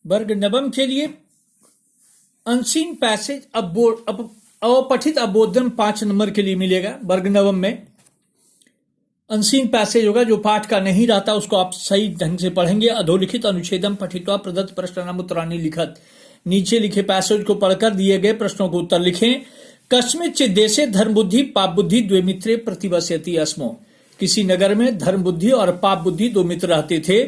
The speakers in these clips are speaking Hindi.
वर्ग नवम के लिए अनसीन पैसेज अब अपठित अबोधन 5 नंबर के लिए मिलेगा। वर्ग नवम में अनसीन पैसेज होगा, जो पाठ का नहीं रहता उसको आप सही ढंग से पढ़ेंगे। अधोलिखित अनुच्छेदम पठित्वा प्रदत्त प्रश्नानाम उत्तराणि लिखत। नीचे लिखे पैसेज को पढ़कर दिए गए प्रश्नों को उत्तर लिखें। कस्मिंश्चित् देशे धर्म बुद्धि पाप बुद्धि द्वे मित्रे प्रतिवस्यति अस्मो। किसी नगर में धर्म बुद्धि और पाप बुद्धि 2 मित्र रहते थे।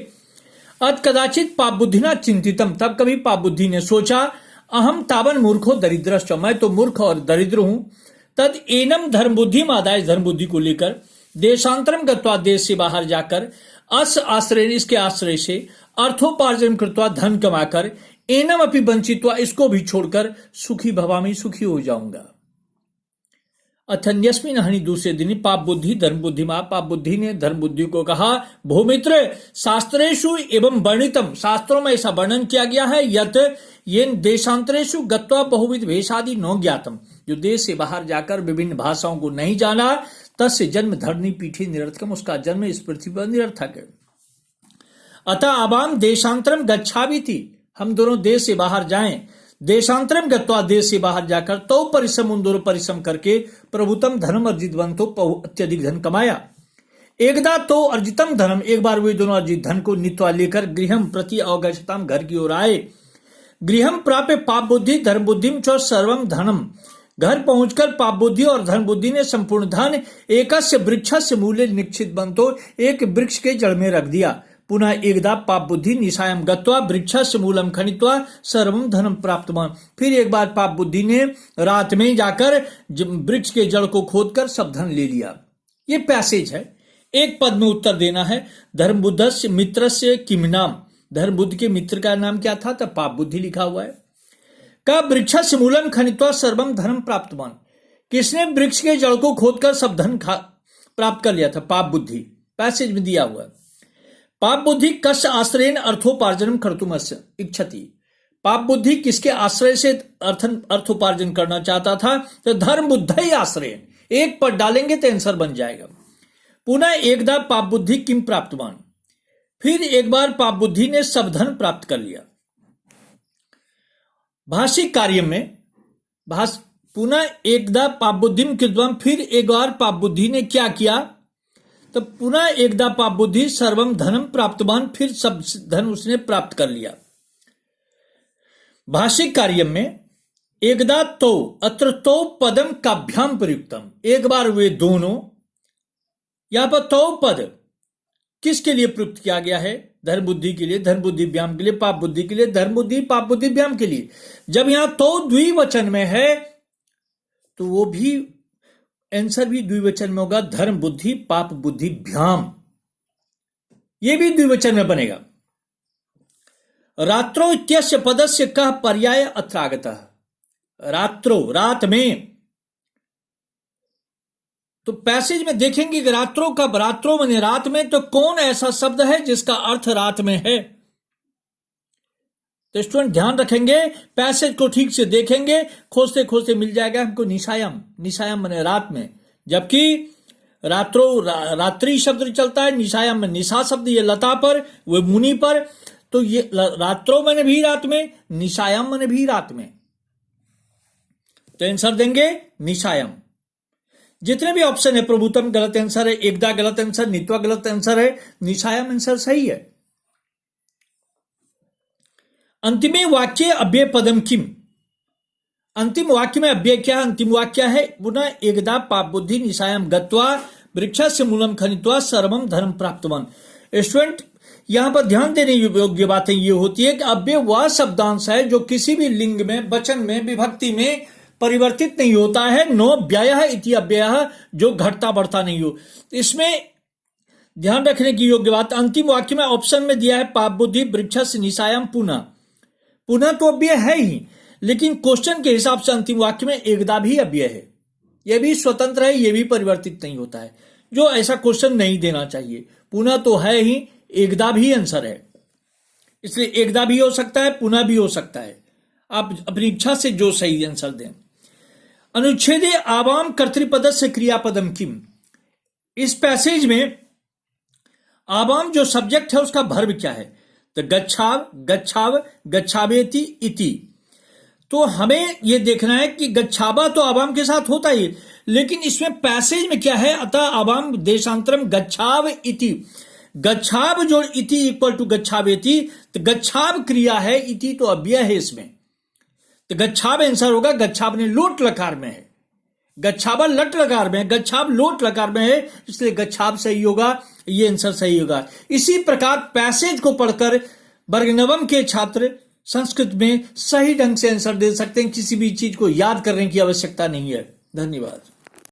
अत कदाचित पाप बुद्धिना चिंतितम, तब कभी पाप बुद्धि ने सोचा, अहम तावन मूर्खो दरिद्रश्च, मैं तो मूर्ख और दरिद्र हूं। तद एनम धर्म बुद्धि आदाय, धर्म बुद्धि को लेकर देशांतरम गत्वा, देश से बाहर जाकर, अस आश्रय, इसके आश्रय से, अर्थोपार्जन कृत्वा, धन कमाकर, एनम अपि वंचित्वा, इसको भी छोड़कर, सुखी भवामी, सुखी हो जाऊंगा। अथन्यस्मिन हनि, दूसरे दिन, पाप बुद्धि धर्म बुद्धि मा, पाप बुद्धि ने धर्म बुद्धि को कहा, भूमित्र शास्त्रेषु एवं वर्णितम, शास्त्रों में ऐसा वर्णन किया गया है, यत येन देशांतरेषु गत्वा बहुविध भेषादि न ज्ञातम, जो देश से बाहर जाकर विभिन्न भाषाओं को नहीं जाना, तस्य जन्म धरणी पीठी निरर्थकम, उसका जन्म इस पृथ्वी पर निरर्थक है। अतः आवाम देशांतरम गच्छाविति, हम दोनों देश से बाहर जाएं। देशांतरम गत्वा, देश से बाहर जाकर, तो परिश्रम, उन दोनों परिश्रम करके, प्रभुतम धनम अर्जितवंतो, अत्यधिक धन कमाया। एकदा तो अर्जितम धनम, एक बार वे दोनों अर्जित धन को नित्वा लेकर गृहम प्रति अवगच्छताम, घर की ओर आए। गृहम प्राप्य पाप बुद्धि धर्म बुद्धिम च सर्वम धनम, घर पहुंचकर पाप बुद्धि और धर्म बुद्धि ने संपूर्ण धन एकस्य वृक्षस्य मूले निक्षित बंतो, एक वृक्ष के जड़ में रख दिया। पुनः एकदा पाप बुद्धि निशायम गत्वा, वृक्षस्य मूलम खनित्वा, सर्वम धनम प्राप्तवान, फिर एक बार पाप बुद्धि ने रात में जाकर वृक्ष के जड़ को खोदकर सब धन ले लिया। ये पैसेज है, एक पद में उत्तर देना है। धर्म बुद्धस्य मित्रस्य किम नाम, धर्म बुद्ध के मित्र का नाम क्या था? तब पाप बुद्धि लिखा हुआ है। का वृक्षस्य मूलम खनित्वा सर्वम धनम प्राप्तवान, किसने वृक्ष के जड़ को खोदकर सब धन प्राप्त कर लिया था? पाप बुद्धि, पैसेज में दिया हुआ है। पाप बुद्धि कस्य आश्रयेन अर्थोपार्जनम कर्तुमस्य इच्छति, पाप बुद्धि किसके आश्रय से अर्थोपार्जन करना चाहता था? तो धर्म बुद्ध ही आश्रय, एक पर डालेंगे तो आंसर बन जाएगा। पुनः एकदा पाप बुद्धि किम प्राप्तवान, फिर एक बार पाप बुद्धि ने सब धन प्राप्त कर लिया। भाषिक कार्य में पुनः एकदा पाप बुद्धिम कृतवान, फिर एक बार पाप बुद्धि ने क्या किया? तो पुनः एकदा पाप बुद्धि सर्वम धनम प्राप्तवान, फिर सब धन उसने प्राप्त कर लिया। भाषिक कार्य में एकदा तो, अत्र तो पदम काभ्याम प्रयुक्तम, एक बार वे दोनों, यहां पर तो पद किसके लिए प्रयुक्त किया गया है? धर्म बुद्धि के लिए, धर्म बुद्धि व्याम के लिए, पाप बुद्धि के लिए, धर्म बुद्धि पाप बुद्धि व्याम के लिए। जब यहां तो द्विवचन में है तो वो भी आंसर भी द्विवचन में होगा, धर्म बुद्धि पाप बुद्धि भ्याम, ये भी द्विवचन में बनेगा। रात्रो इत्यस्य पदस्य कः पर्याय अत्रागतः, रात्रो, रात में, तो पैसेज में देखेंगे कि रात्रों का, रात्रों माने रात में, तो कौन ऐसा शब्द है जिसका अर्थ रात में है? तो स्टूडेंट ध्यान रखेंगे, पैसेज को ठीक से देखेंगे, खोजते खोजते मिल जाएगा हमको निशायम, निशायम माने रात में, जबकि रात्रो रात्रि शब्द चलता है, निशायम में निशा शब्द ये लता पर, वो मुनि पर, तो ये रात्रों माने भी रात में, निशायम माने भी रात में, तो आंसर देंगे निशायम। जितने भी ऑप्शन है, प्रभुतम गलत आंसर है, एकदा गलत आंसर, नित्वा गलत आंसर है, निशायम आंसर सही है। अंतिमे वाक्य अव्यय पदम किम, अंतिम वाक्य में अव्यय क्या है? अंतिम वाक्य है पुनः एकदा पाप बुद्धि निशायम गत्वा वृक्षस्य मूलम खनित्वा सर्वम धर्म प्राप्तवान। स्टूडेंट यहां पर ध्यान देने योग्य बातें ये होती है कि अव्यय वह शब्दांश है जो किसी भी लिंग में, वचन में, विभक्ति में परिवर्तित नहीं होता है। नो व्यय इति अव्यय, जो घटता बढ़ता नहीं हो। इसमें ध्यान रखने की योग्य बात, अंतिम वाक्य में ऑप्शन में दिया है पाप बुद्धि वृक्षस्य निशायम पुनः, पुनः तो अव्यय है ही, लेकिन क्वेश्चन के हिसाब से अंतिम वाक्य में एकदा भी अव्यय है, यह भी स्वतंत्र है, यह भी परिवर्तित नहीं होता है, जो ऐसा क्वेश्चन नहीं देना चाहिए। पुनः तो है ही, एकदा भी आंसर है, इसलिए एकदा भी हो सकता है, पुनः भी हो सकता है, आप अपनी इच्छा से जो सही आंसर दें। अनुच्छेदे आवाम कर्तृपद से क्रियापदम किम, इस पैसेज में आवाम जो सब्जेक्ट है उसका वर्ब क्या है? तो गच्छाव, गच्छाव, गच्छावेति इति। तो हमें यह देखना है कि गच्छावा तो अवाम के साथ होता ही, लेकिन इसमें पैसेज में क्या है, अतः अवाम देशांतरम गच्छाव इति। गच्छाव जोड़ इति इक्वल टू गच्छावेति, तो गच्छाव क्रिया है, इति तो अव्यय है इसमें, तो गच्छाव आंसर होगा। गच्छाव ने लोट लकार में है, गच्छावा लट लकार में है, गच्छाव लोट लकार में है, इसलिए गच्छाव सही होगा, ये आंसर सही होगा। इसी प्रकार पैसेज को पढ़कर वर्ग नवम के छात्र संस्कृत में सही ढंग से आंसर दे सकते हैं, किसी भी चीज को याद करने की आवश्यकता नहीं है। धन्यवाद।